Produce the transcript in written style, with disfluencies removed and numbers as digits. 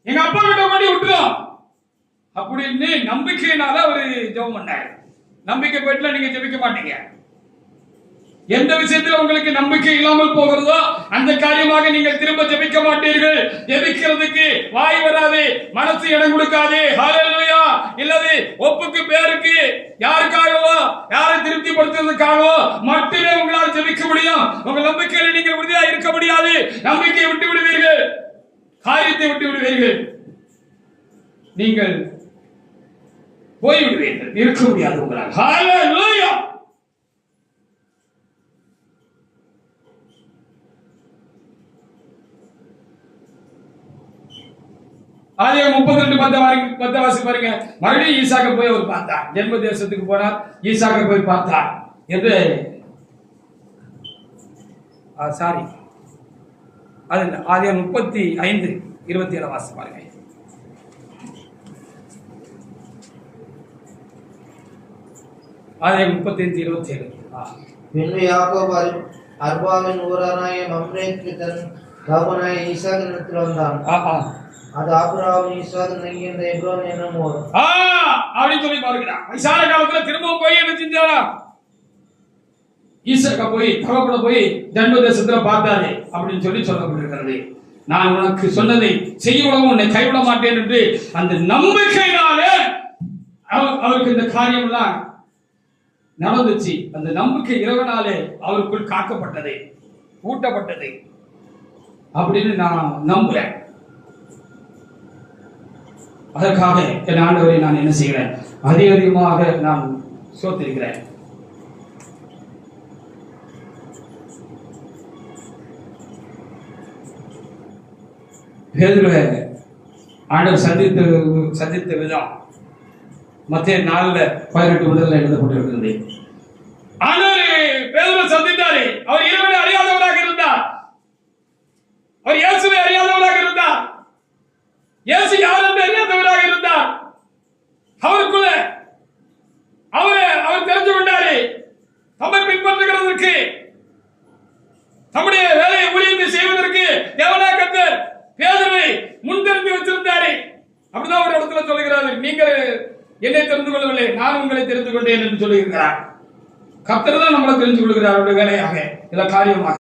எங்க அப்பா கிட்ட கொண்டு விட்டுரும் அப்படின்னு நம்பிக்கையினால அவரு ஜெபம் பண்ணாரு. நம்பிக்கை போயிட்டுல நீங்க ஜெபிக்க மாட்டீங்க. எந்த விஷயத்துல உங்களுக்கு நம்பிக்கை இல்லாமல் போகிறதோ அந்த காரியமாக நீங்கள் திரும்ப ஜெபிக்க மாட்டீர்கள். ஜெபிக்கிறதுக்கு வாய் வராது, மனசு இடம் கொடுக்காது. ஹல்லேலூயா. இல்லது ஒப்புக்கு பேருக்கு யாருக்காகவோ யாரை திருப்திப்படுத்துறதுக்காகவோ மட்டுமே உங்களால் ஜெபிக்க முடியும். உங்கள் நம்பிக்கையில நீங்கள் உறுதியா இருக்க முடியாது. நம்பிக்கையை விட்டு விடுவீர்கள், காரியத்தை விட்டு விடுவீர்கள், நீங்கள் போய்விடுவீர்கள், இருக்க முடியாது உங்களால். ஹல்லேலூயா. ஆதியாகமம் 32:10 வாசி பாருங்க. மறுபடியும் ஈசாக்க போய் அவர் பார்த்தார். ஜென்ம தேசத்துக்கு போனார், ஈசாக்க போய் பார்த்தார் என்று சாரி அது ஆதியாகமம் 35:27 வாசி பாருங்க. ஆதியாகமம் 35:27. பின்பு யாக்கோபு அர்பாவின் ஊரானாய மம்ரேக்கு தன் தகப்பனாய ஈசாக்கினிடத்தில் வந்தான். அது ஆபிரகாம் ஈசாக்கு நெய்கின்ற எப்ரோன் என்னும் ஊர். அப்படின்னு சொல்லி பாருகிறான். வயசான காலத்துல திரும்பவும் போய் என்ன செஞ்சாரா? ஈசாக்க போய் தகப்பனை போய் ஜென்ம தேசத்துல பார்த்தாரு அப்படின்னு சொல்லி சொல்லப்பட்டிருக்கிறது. நான் உனக்கு சொன்னதை செய்யவும் உன்னை கைவிட மாட்டேன் என்று அந்த நம்பிக்கையினால அவருக்கு இந்த காரியம் எல்லாம் நடந்துச்சு. அந்த நம்பிக்கை இறைவனாலே அவருக்குள் காக்கப்பட்டது, ஊட்டப்பட்டது அப்படின்னு நான் நம்புறேன். அதற்காக என் ஆண்டவரை நான் என்ன செய்கிறேன்? அதிகமாக நான் சோத்திருக்கிறேன். பேதுருவை ஆண்டவர் சந்தித்த விதம் மத்திய 4:18 எழுதப்பட்டிருக்கிறது. ஆண்டவர் பேதுருவை சந்தித்தாரு. அவர் இறைவனை அறியாதவராக இருந்தார். அவர் இயேசுவை அறியாதவராக இருந்தார். இயேசு யார் என்று அறியாதவராக இருந்தார். அவருக்குள்ள அவர் தெரிஞ்சு கொண்டாரு. தம்மை பின்பற்றுகிறதற்கு, தம்முடைய வேலையை ஊழியத்தை செய்வதற்கு தேவனாக கர்த்தர் பேதுருவை முன்தெரிந்து வச்சிருந்தாரு. அப்படிதான் ஒரு இடத்துல சொல்லுகிறாரு, நீங்கள் என்னை தெரிந்து கொள்ளவில்லை, நான் உங்களை தெரிந்து கொண்டேன் என்று சொல்லுகிறார். கர்த்தர் தான் நம்மளை தெரிஞ்சு கொள்கிறார் அவருடைய வேலையாக, இல்ல காரியமாக.